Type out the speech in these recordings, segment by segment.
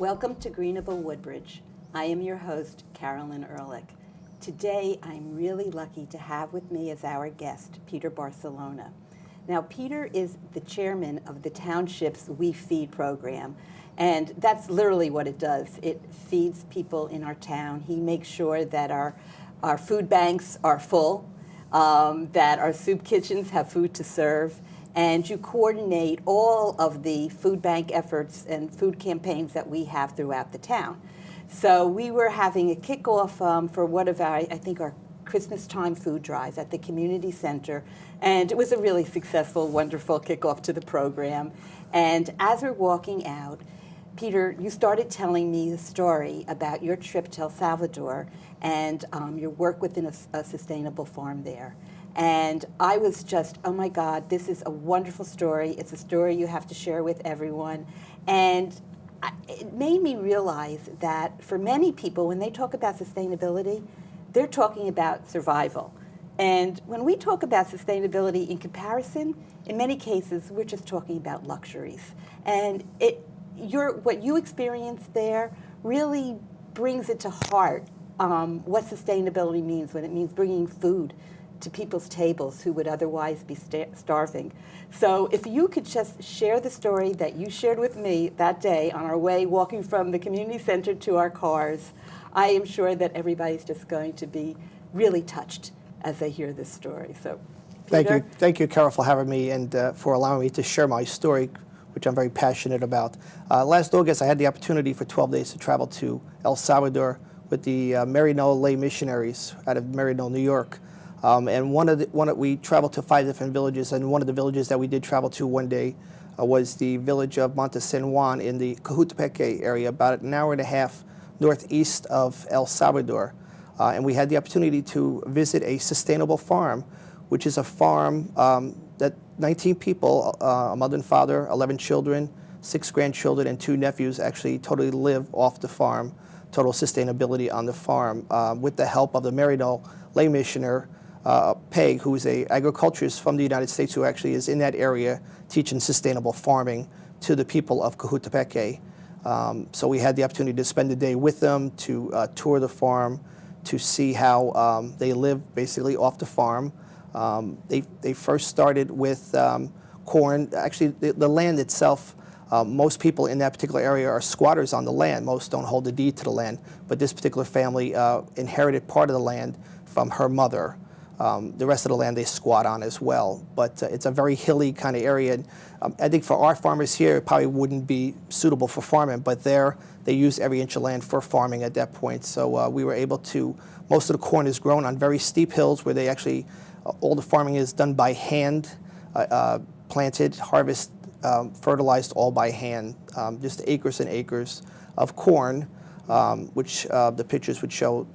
Welcome to Greenable Woodbridge. I am your host, Carolyn Ehrlich. Today, I'm really lucky to have with me as our guest, Peter Barcelona. Now, Peter is the chairman of the township's We Feed program, and that's literally what it does. It feeds people in our town. He makes sure that our food banks are full, that our soup kitchens have food to serve, and you coordinate all of the food bank efforts and food campaigns that we have throughout the town. So we were having a kickoff for one of our, I think, our Christmas time food drives at the community center, and it was a really successful, wonderful kickoff to the program. And as we're walking out, Peter, you started telling me the story about your trip to El Salvador and your work within a sustainable farm there. And I was just, oh my God, this is a wonderful story. It's a story you have to share with everyone. And it made me realize that for many people, when they talk about sustainability, they're talking about survival. And when we talk about sustainability in comparison, in many cases, we're just talking about luxuries. And what you experienced there really brings it to heart what sustainability means when it means bringing food to people's tables who would otherwise be starving. So if you could just share the story that you shared with me that day on our way walking from the community center to our cars, I am sure that everybody's just going to be really touched as they hear this story. So, Peter? Thank you, Carol, for having me and for allowing me to share my story, which I'm very passionate about. Last August, I had the opportunity for 12 days to travel to El Salvador with the Maryknoll lay missionaries out of Maryknoll, New York. And we traveled to 5 different villages, and one of the villages that we did travel to one day was the village of Monte San Juan in the Cojutepeque area, about an hour and a half northeast of El Salvador. And we had the opportunity to visit a sustainable farm, which is a farm that 19 people, a mother and father, 11 children, 6 grandchildren, and 2 nephews actually totally live off the farm, total sustainability on the farm, with the help of the Maryknoll lay missioner, Peg, who is an agriculturist from the United States who actually is in that area teaching sustainable farming to the people of Cojutepeque. So we had the opportunity to spend the day with them, to tour the farm, to see how they live basically off the farm. They first started with corn. Actually, the land itself, most people in that particular area are squatters on the land. Most don't hold the deed to the land, but this particular family inherited part of the land from her mother. The rest of the land they squat on as well, but it's a very hilly kind of area. And, I think for our farmers here, it probably wouldn't be suitable for farming, but there they use every inch of land for farming at that point. So we were able to, most of the corn is grown on very steep hills where they actually, all the farming is done by hand, planted, harvest, fertilized all by hand, just acres and acres of corn, which the pictures would show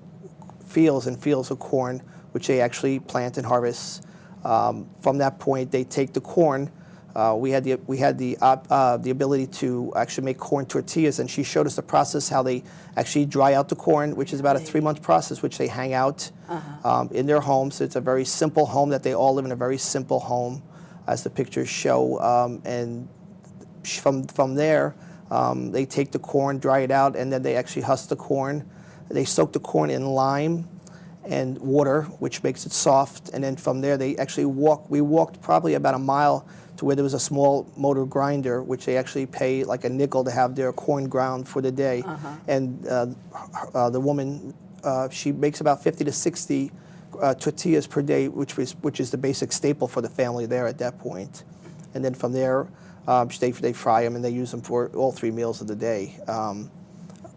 fields and fields of corn, which they actually plant and harvest. From that point, they take the corn. We had the ability to actually make corn tortillas, and she showed us the process how they actually dry out the corn, which is about a 3-month process, which they hang out in their homes. So it's a very simple home that they all live in, a very simple home, as the pictures show. And from there, they take the corn, dry it out, and then they actually husk the corn. They soak the corn in lime and water, which makes it soft. And then from there, they actually we walked probably about a mile to where there was a small motor grinder, which they actually pay like a nickel to have their corn ground for the day. And the woman, she makes about 50 to 60 tortillas per day, which is the basic staple for the family there at that point. And then from there, they fry them and they use them for all 3 meals of the day.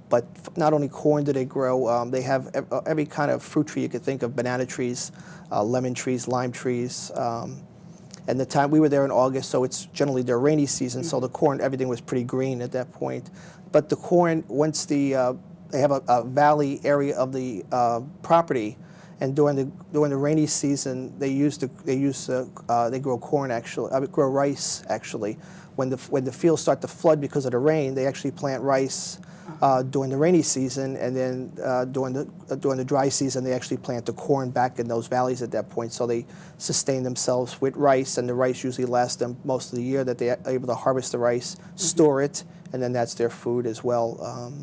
But not only corn do they grow, they have every kind of fruit tree you could think of, banana trees, lemon trees, lime trees. And the time we were there in August, so it's generally their rainy season, so the corn, everything was pretty green at that point. But the corn, once they have a valley area of the property, and during the rainy season, they grow corn actually, grow rice actually. When the fields start to flood because of the rain, they actually plant rice during the rainy season, and then during the dry season, they actually plant the corn back in those valleys at that point. So they sustain themselves with rice, and the rice usually lasts them most of the year. That they are able to harvest the rice, store it, and then that's their food as well.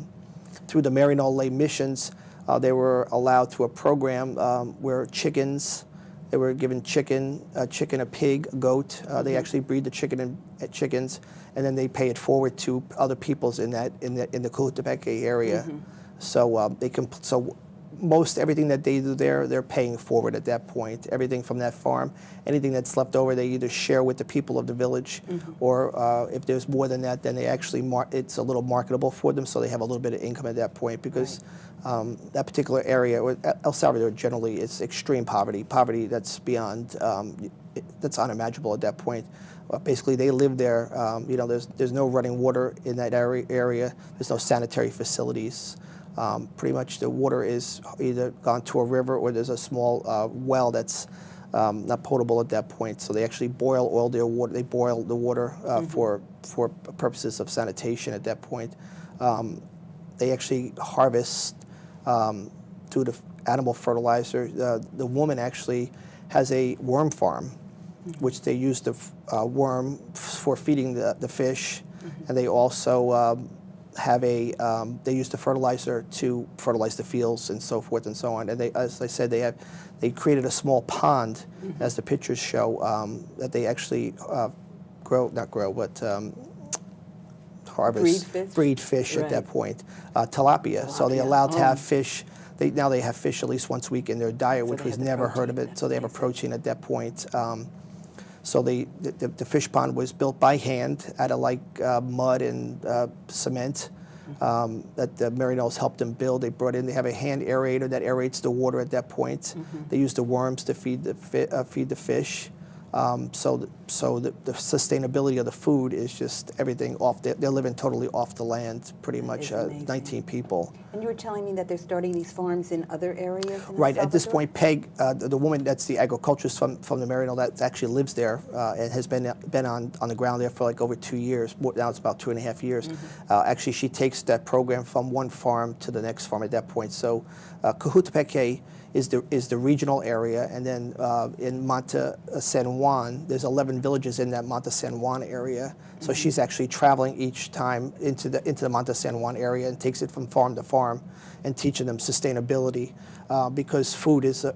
Through the Maryknoll Lay missions, they were allowed through a program where chickens, they were given chicken, a pig, a goat. They actually breed the chickens, and then they pay it forward to other peoples in the Cojutepeque area. So so most everything that they do there, they're paying forward at that point. Everything from that farm, anything that's left over, they either share with the people of the village, or if there's more than that, then they actually it's a little marketable for them, so they have a little bit of income at that point, because that particular area, or El Salvador generally, is extreme poverty that's beyond, that's unimaginable at that point. Basically, they live there. There's no running water in that area. There's no sanitary facilities. Pretty much the water is either gone to a river, or there's a small well that's not potable at that point. So they actually boil their water. They boil the water for purposes of sanitation at that point. They actually harvest through the animal fertilizer. The woman actually has a worm farm, which they use the worm for feeding the fish, and they also have they use the fertilizer to fertilize the fields and so forth and so on. And they, as I said, they created a small pond, as the pictures show, that they actually harvest, breed fish at that point, tilapia. So they allowed to have fish. Now they have fish at least once a week in their diet, which was never heard of it. So they have a protein at that point. So the fish pond was built by hand out of mud and cement that the Maryknolls helped them build. They have a hand aerator that aerates the water at that point. They use the worms to feed the fish. So the sustainability of the food is just everything off. They're living totally off the land, pretty much. 19 people. And you were telling me that they're starting these farms in other areas? Right. At this point, Peg, the woman that's the agriculturist from the Maryknoll that actually lives there and has been on the ground there for over 2 years. Now it's about 2.5 years. Actually, she takes that program from one farm to the next farm at that point. So Cojutepeque is the regional area, and then in Monte San Juan, there's 11 villages in that Monte San Juan area. So she's actually traveling each time into the Monte San Juan area and takes it from farm to farm and teaching them sustainability, because food is a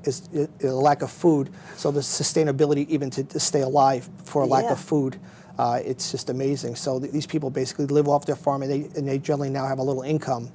lack of food. So the sustainability even to stay alive for a lack of food, it's just amazing. So these people basically live off their farm, and they generally now have a little income.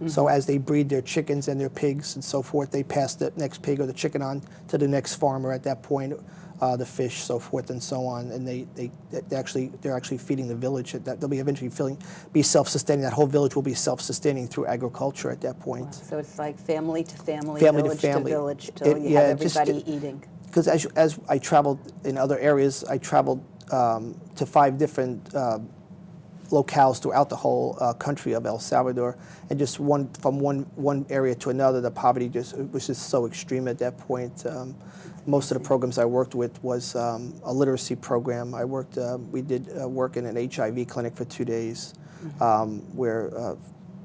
So as they breed their chickens and their pigs and so forth, they pass the next pig or the chicken on to the next farmer at that point, the fish, so forth and so on. And they're actually feeding the village. They'll be eventually be self-sustaining. That whole village will be self-sustaining through agriculture at that point. Wow. So it's like family to family, village to village, till you have everybody eating. Because as I traveled in other areas, I traveled to 5 different locales throughout the whole country of El Salvador, and just from one area to another, the poverty was just so extreme at that point. Most of the programs I worked with was a literacy program. We did work in an HIV clinic for 2 days, where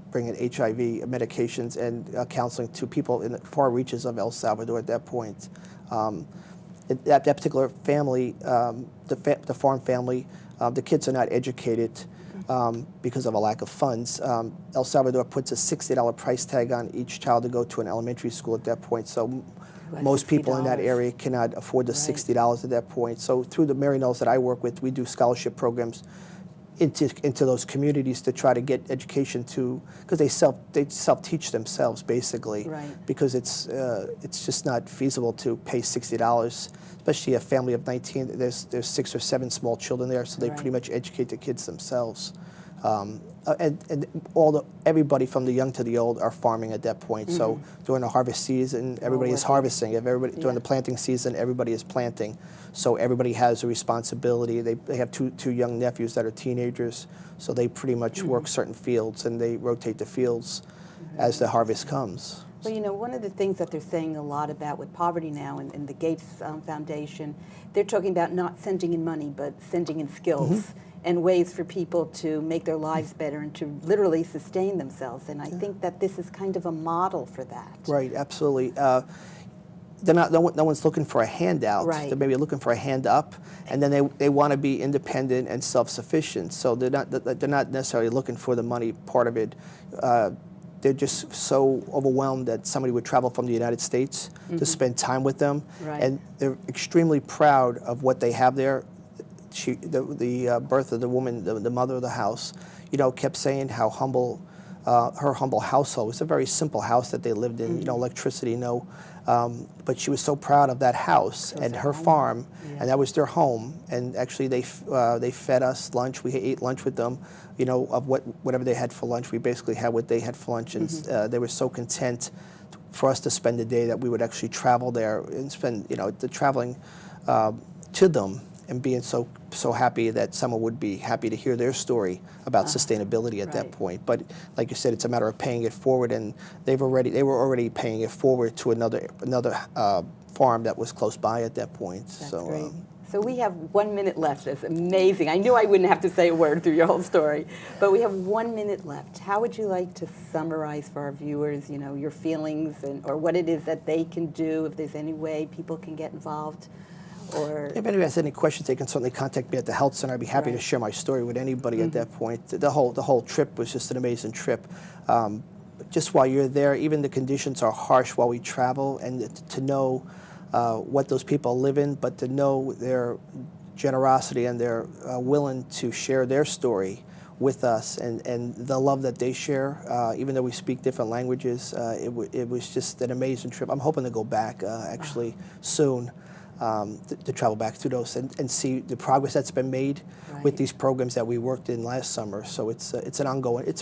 bringing HIV medications and counseling to people in the far reaches of El Salvador at that point. That particular family, the farm family, the kids are not educated because of a lack of funds. El Salvador puts a $60 price tag on each child to go to an elementary school at that point. So most people in that area cannot afford the $60 at that point. So through the Maryknolls that I work with, we do scholarship programs into those communities to try to get education because they self-teach themselves basically, because it's just not feasible to pay $60, especially a family of 19. There's 6 or 7 small children there, so they pretty much educate the kids themselves. And everybody from the young to the old are farming at that point. So during the harvest season, everybody is harvesting. During the planting season, everybody is planting. So everybody has a responsibility. They have two young nephews that are teenagers, so they pretty much work certain fields, and they rotate the fields as the harvest comes. Well, one of the things that they're saying a lot about with poverty now, and the Gates Foundation, they're talking about not sending in money, but sending in skills and ways for people to make their lives better and to literally sustain themselves. And I think that this is kind of a model for that. Right, absolutely. they're not. No one's looking for a handout. Right. They're maybe looking for a hand up, and then they want to be independent and self-sufficient. So they're not necessarily looking for the money part of it. They're just so overwhelmed that somebody would travel from the United States to spend time with them, Right. and they're extremely proud of what they have there. The birth of the woman, the mother of the house, kept saying how humble her humble household was. A very simple house that they lived in, electricity, no. But she was so proud of that house and her farm, and that was their home. And actually, they fed us lunch. We ate lunch with them, of whatever they had for lunch. We basically had what they had for lunch, and they were so content for us to spend the day that we would actually travel there and spend, the traveling to them and being so happy that someone would be happy to hear their story about sustainability at that point. But like you said, it's a matter of paying it forward, and they were already paying it forward to another farm that was close by at that point. That's so great. So we have 1 minute left. That's amazing. I knew I wouldn't have to say a word through your whole story, but we have 1 minute left. How would you like to summarize for our viewers, your feelings or what it is that they can do, if there's any way people can get involved? Or if anybody has any questions, they can certainly contact me at the health center. I'd be happy to share my story with anybody at that point. The whole trip was just an amazing trip. Just while you're there, even the conditions are harsh while we travel, and to know what those people live in, but to know their generosity and their willing to share their story with us, and the love that they share, even though we speak different languages, it was just an amazing trip. I'm hoping to go back actually soon. To travel back through those and see the progress that's been made with these programs that we worked in last summer. So it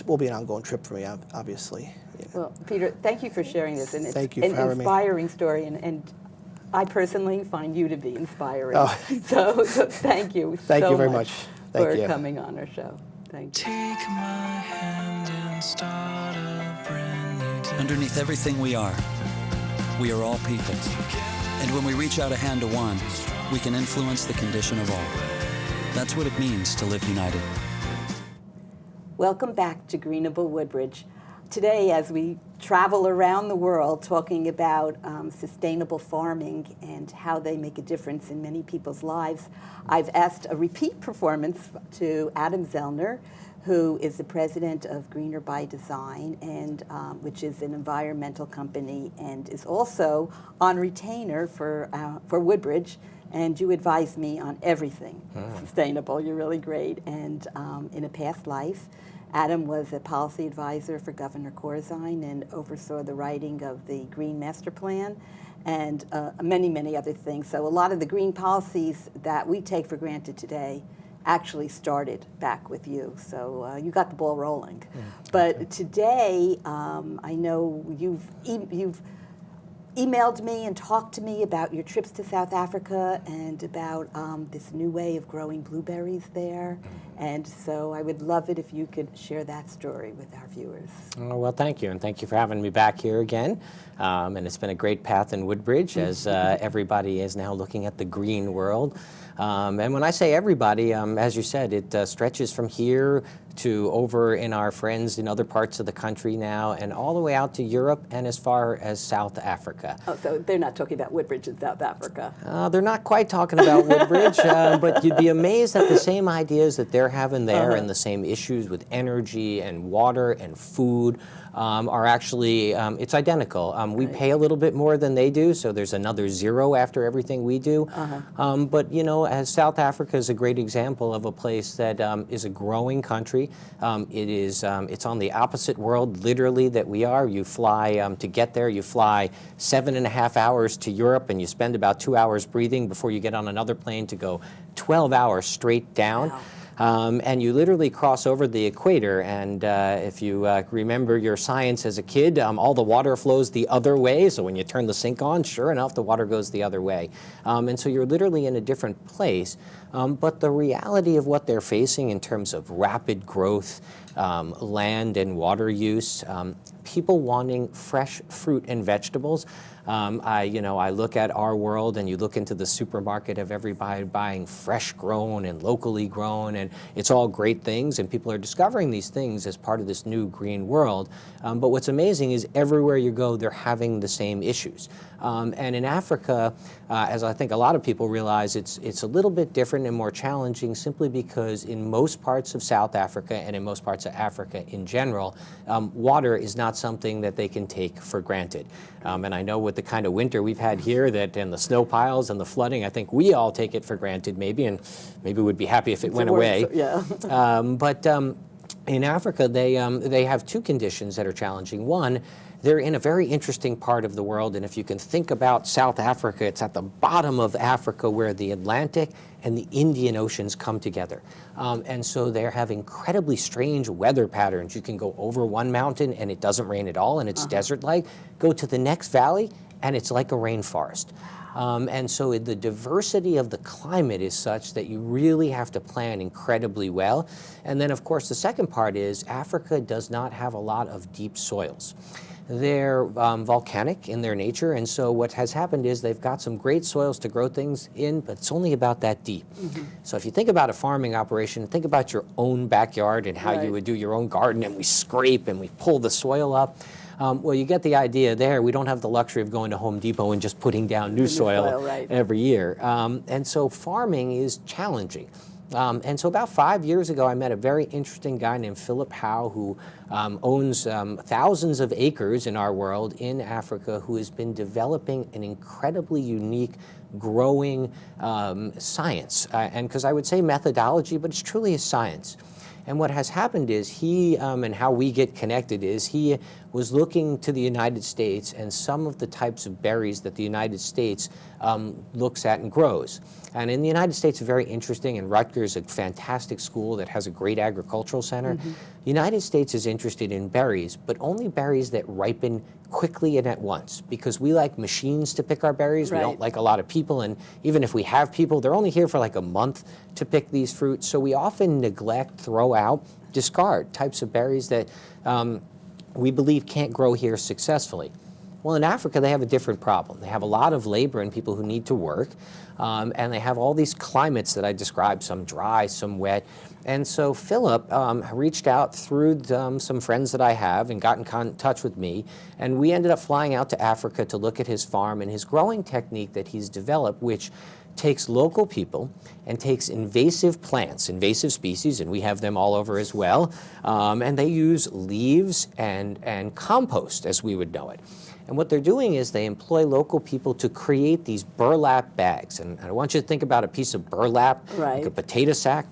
will be an ongoing trip for me, obviously. Yeah. Well, Peter, thank you for sharing this, and it's Thank you for an having me. inspiring story, and I personally find you to be inspiring. Oh. So thank you. Thank you very much. For coming on our show. Thank you. Take my hand and start a brand new day. Underneath everything we are all people. And when we reach out a hand to one, we can influence the condition of all. That's what it means to live united. Welcome back to Greenable Woodbridge. Today, as we travel around the world talking about sustainable farming and how they make a difference in many people's lives, I've asked a repeat performance to Adam Zellner, who is the president of Greener by Design, and which is an environmental company, and is also on retainer for Woodbridge. And you advise me on everything sustainable. You're really great. And in a past life, Adam was a policy advisor for Governor Corzine and oversaw the writing of the Green Master Plan and many, many other things. So a lot of the green policies that we take for granted today actually started back with you. So you got the ball rolling. But today, I know you've emailed me and talked to me about your trips to South Africa and about this new way of growing blueberries there. And so I would love it if you could share that story with our viewers. Oh, well, thank you, and thank you for having me back here again. And it's been a great path in Woodbridge as everybody is now looking at the green world. And when I say everybody, as you said, it stretches from here to over in our friends in other parts of the country now, and all the way out to Europe and as far as South Africa. Oh, so they're not talking about Woodbridge in South Africa. They're not quite talking about Woodbridge, but you'd be amazed at the same ideas that they're having there and the same issues with energy and water and food. Are actually, it's identical. We pay a little bit more than they do, so there's another zero after everything we do. But, as South Africa is a great example of a place that is a growing country. It's on the opposite world, literally, that we are. You fly, to get there, you fly 7.5 hours to Europe, and you spend about 2 hours breathing before you get on another plane to go 12 hours straight down. Wow. And you literally cross over the equator, and if you remember your science as a kid, all the water flows the other way, so when you turn the sink on, sure enough, the water goes the other way. And so you're literally in a different place. But the reality of what they're facing in terms of rapid growth, land and water use, people wanting fresh fruit and vegetables. I look at our world, and you look into the supermarket of everybody buying fresh grown and locally grown, and it's all great things, and people are discovering these things as part of this new green world. But what's amazing is everywhere you go, they're having the same issues. And in Africa, as I think a lot of people realize, it's a little bit different and more challenging simply because in most parts of South Africa and in most parts of Africa in general, water is not something that they can take for granted. And I know with the kind of winter we've had here and the snow piles and the flooding, I think we all take it for granted and maybe would be happy if it went away. Yeah. But in Africa, they have two conditions that are challenging. One, they're in a very interesting part of the world, and if you can think about South Africa, it's at the bottom of Africa where the Atlantic and the Indian Oceans come together. And so they have incredibly strange weather patterns. You can go over one mountain and it doesn't rain at all and it's desert-like. Go to the next valley and it's like a rainforest. And so the diversity of the climate is such that you really have to plan incredibly well. And then, of course, the second part is Africa does not have a lot of deep soils. They're volcanic in their nature, and so what has happened is they've got some great soils to grow things in, but it's only about that deep. So if you think about a farming operation, think about your own backyard and how you would do your own garden, and we scrape and we pull the soil up. Well, you get the idea there. We don't have the luxury of going to Home Depot and just putting down new soil every year. And so farming is challenging. And so about 5 years ago, I met a very interesting guy named Philip Howe who owns thousands of acres in our world in Africa, who has been developing an incredibly unique growing science. And because I would say methodology, but it's truly a science. And what has happened is he, and how we get connected is he was looking to the United States and some of the types of berries that the United States looks at and grows. And in the United States, very interesting, and Rutgers, a fantastic school that has a great agricultural center. The United States is interested in berries, but only berries that ripen quickly and at once, because we like machines to pick our berries. We don't like a lot of people, and even if we have people, they're only here for like a month to pick these fruits. So we often neglect, throw out, discard types of berries that we believe can't grow here successfully. Well, in Africa, they have a different problem. They have a lot of labor and people who need to work, and they have all these climates that I described, some dry, some wet. And so Philip reached out through some friends that I have and got in touch with me, and we ended up flying out to Africa to look at his farm and his growing technique that he's developed, which takes local people and takes invasive plants, invasive species, and we have them all over as well, and they use leaves and compost, as we would know it. And what they're doing is they employ local people to create these burlap bags. And I want you to think about a piece of burlap, like a potato sack.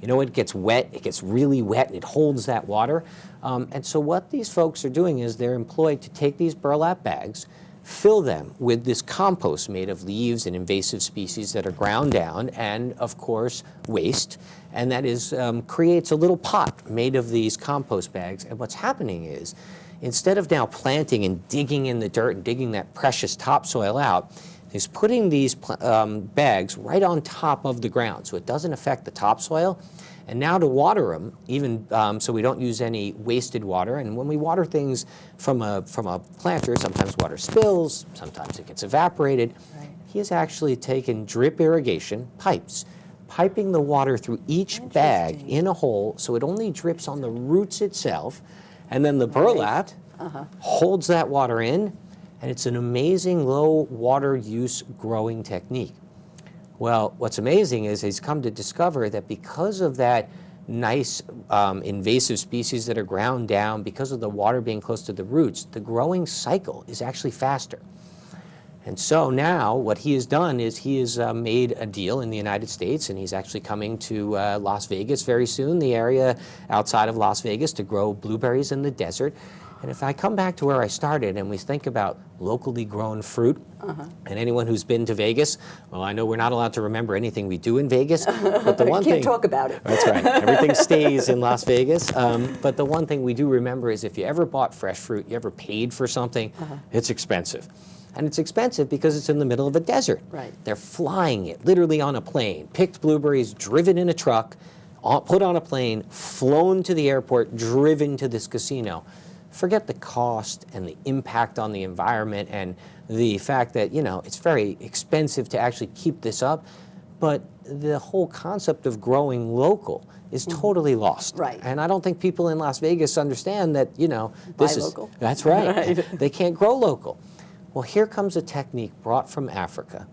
You know, it gets wet, it gets really wet, and it holds that water. And so what these folks are doing is they're employed to take these burlap bags, fill them with this compost made of leaves and invasive species that are ground down, and of course, waste. And that is creates a little pot made of these compost bags. And what's happening is, instead of now planting and digging in the dirt and digging that precious topsoil out, is putting these bags right on top of the ground so it doesn't affect the topsoil. And now to water them, even so we don't use any wasted water. And when we water things from a planter, sometimes water spills, sometimes it gets evaporated. He has actually taken drip irrigation pipes, piping the water through each bag in a hole so it only drips on the roots itself. And then the burlap holds that water in, and it's an amazing low water use growing technique. Well, what's amazing is he's come to discover that because of that nice invasive species that are ground down, because of the water being close to the roots, the growing cycle is actually faster. And so now what he has done is he has made a deal in the United States, and he's actually coming to Las Vegas very soon, the area outside of Las Vegas, to grow blueberries in the desert. And if I come back to where I started and we think about locally grown fruit, and anyone who's been to Vegas, well, I know we're not allowed to remember anything we do in Vegas, but the one thing... Can't talk about it. That's right. Everything stays in Las Vegas. But the one thing we do remember is if you ever bought fresh fruit, you ever paid for something, it's expensive. And it's expensive because it's in the middle of a desert. They're flying it, literally on a plane, picked blueberries, driven in a truck, put on a plane, flown to the airport, driven to this casino. forget the cost and the impact on the environment and the fact that, it's very expensive to actually keep this up, but the whole concept of growing local is totally lost. Right. And I don't think people in Las Vegas understand that, this Buy is local. That's right. Right. They can't grow local. Well, here comes a technique brought from Africa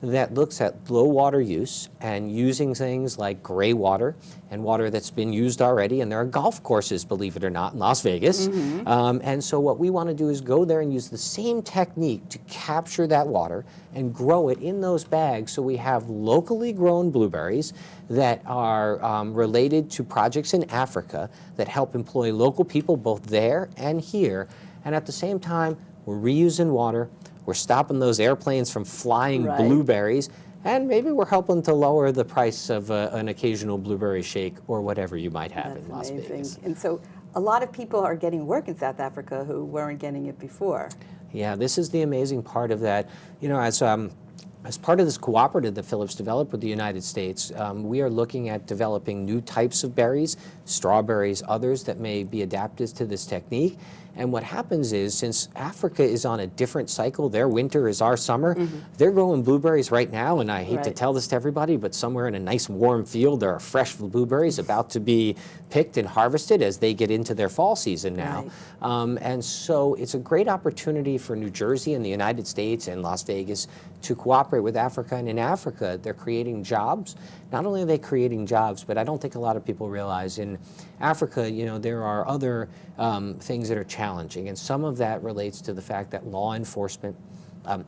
that looks at low water use and using things like gray water and water that's been used already. And there are golf courses, believe it or not, in Las Vegas. And so what we want to do is go there and use the same technique to capture that water and grow it in those bags, so we have locally grown blueberries that are related to projects in Africa that help employ local people both there and here. And at the same time, we're reusing water. We're stopping those airplanes from flying Right. blueberries, and maybe we're helping to lower the price of an occasional blueberry shake or whatever you might have That's in Las amazing. Vegas. And so a lot of people are getting work in South Africa who weren't getting it before. Yeah, this is the amazing part of that. As part of this cooperative that Phillips developed with the United States, we are looking at developing new types of berries, strawberries, others that may be adapted to this technique. And what happens is, since Africa is on a different cycle, their winter is our summer, they're growing blueberries right now, and I hate to Right. tell this to everybody, but somewhere in a nice warm field, there are fresh blueberries about to be picked and harvested as they get into their fall season now. And so it's a great opportunity for New Jersey and the United States and Las Vegas to cooperate with Africa. And in Africa, they're creating jobs. Not only are they creating jobs, but I don't think a lot of people realize in Africa, there are other things that are challenging. And some of that relates to the fact that law enforcement,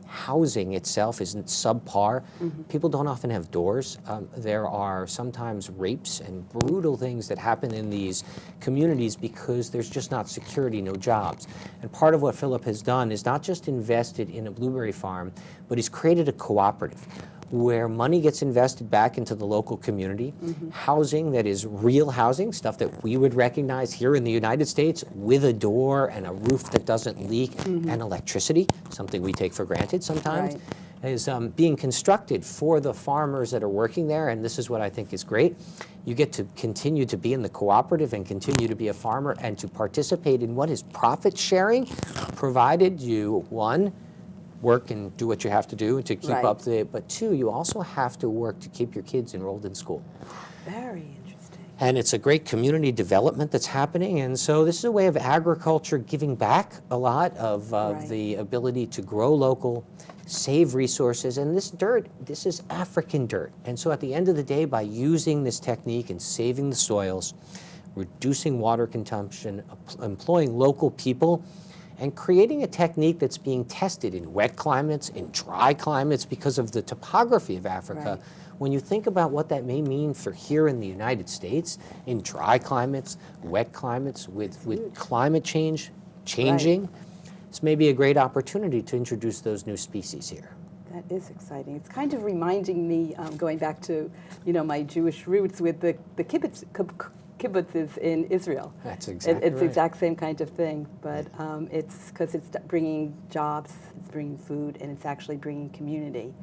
housing itself isn't subpar. People don't often have doors. There are sometimes rapes and brutal things that happen in these communities because there's just not security, no jobs. And part of what Philip has done is not just invested in a blueberry farm, but he's created a cooperative where money gets invested back into the local community, housing that is real housing, stuff that we would recognize here in the United States, with a door and a roof that doesn't leak, and electricity, something we take for granted sometimes, is being constructed for the farmers that are working there. And this is what I think is great. You get to continue to be in the cooperative and continue to be a farmer and to participate in what is profit sharing, provided you, one, work and do what you have to do to keep up but two, you also have to work to keep your kids enrolled in school. Very interesting. And it's a great community development that's happening. And so this is a way of agriculture giving back a lot of the ability to grow local, save resources. And this dirt, this is African dirt. And so at the end of the day, by using this technique and saving the soils, reducing water consumption, employing local people, and creating a technique that's being tested in wet climates, in dry climates, because of the topography of Africa. When you think about what that may mean for here in the United States, in dry climates, wet climates, with climate change changing, this may be a great opportunity to introduce those new species here. That is exciting. It's kind of reminding me, going back to, my Jewish roots with the kibbutzes in Israel. That's exactly It's right. the exact same kind of thing, but it's because it's bringing jobs, it's bringing food, and it's actually bringing community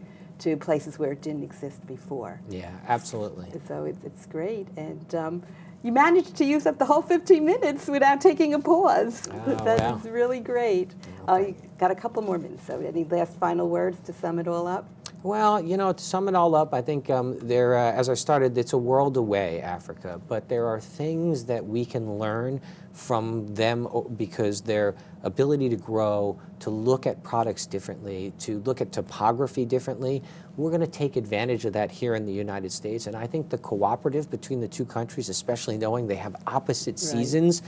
to places where it didn't exist before. Yeah, absolutely. So it's great. And you managed to use up the whole 15 minutes without taking a pause. Oh, That's wow. really great. You got a couple more minutes, so any last final words to sum it all up? Well, to sum it all up, I think as I started, it's a world away, Africa, but there are things that we can learn from them because their ability to grow, to look at products differently, to look at topography differently, we're going to take advantage of that here in the United States. And I think the cooperative between the two countries, especially knowing they have opposite seasons,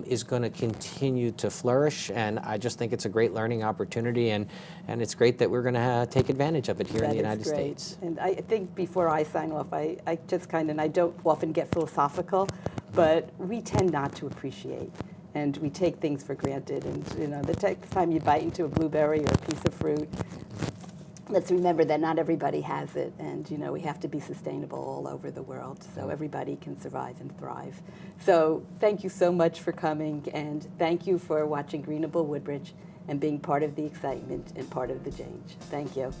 is going to continue to flourish. And I just think it's a great learning opportunity, and it's great that we're going to take advantage of it here in the United States. And I think before I sign off, I just and I don't often get philosophical, but we tend not to appreciate, and we take things for granted. And the next time you bite into a blueberry or a piece of fruit, let's remember that not everybody has it, and we have to be sustainable all over the world so everybody can survive and thrive. So thank you so much for coming, and thank you for watching Greenable Woodbridge and being part of the excitement and part of the change. Thank you.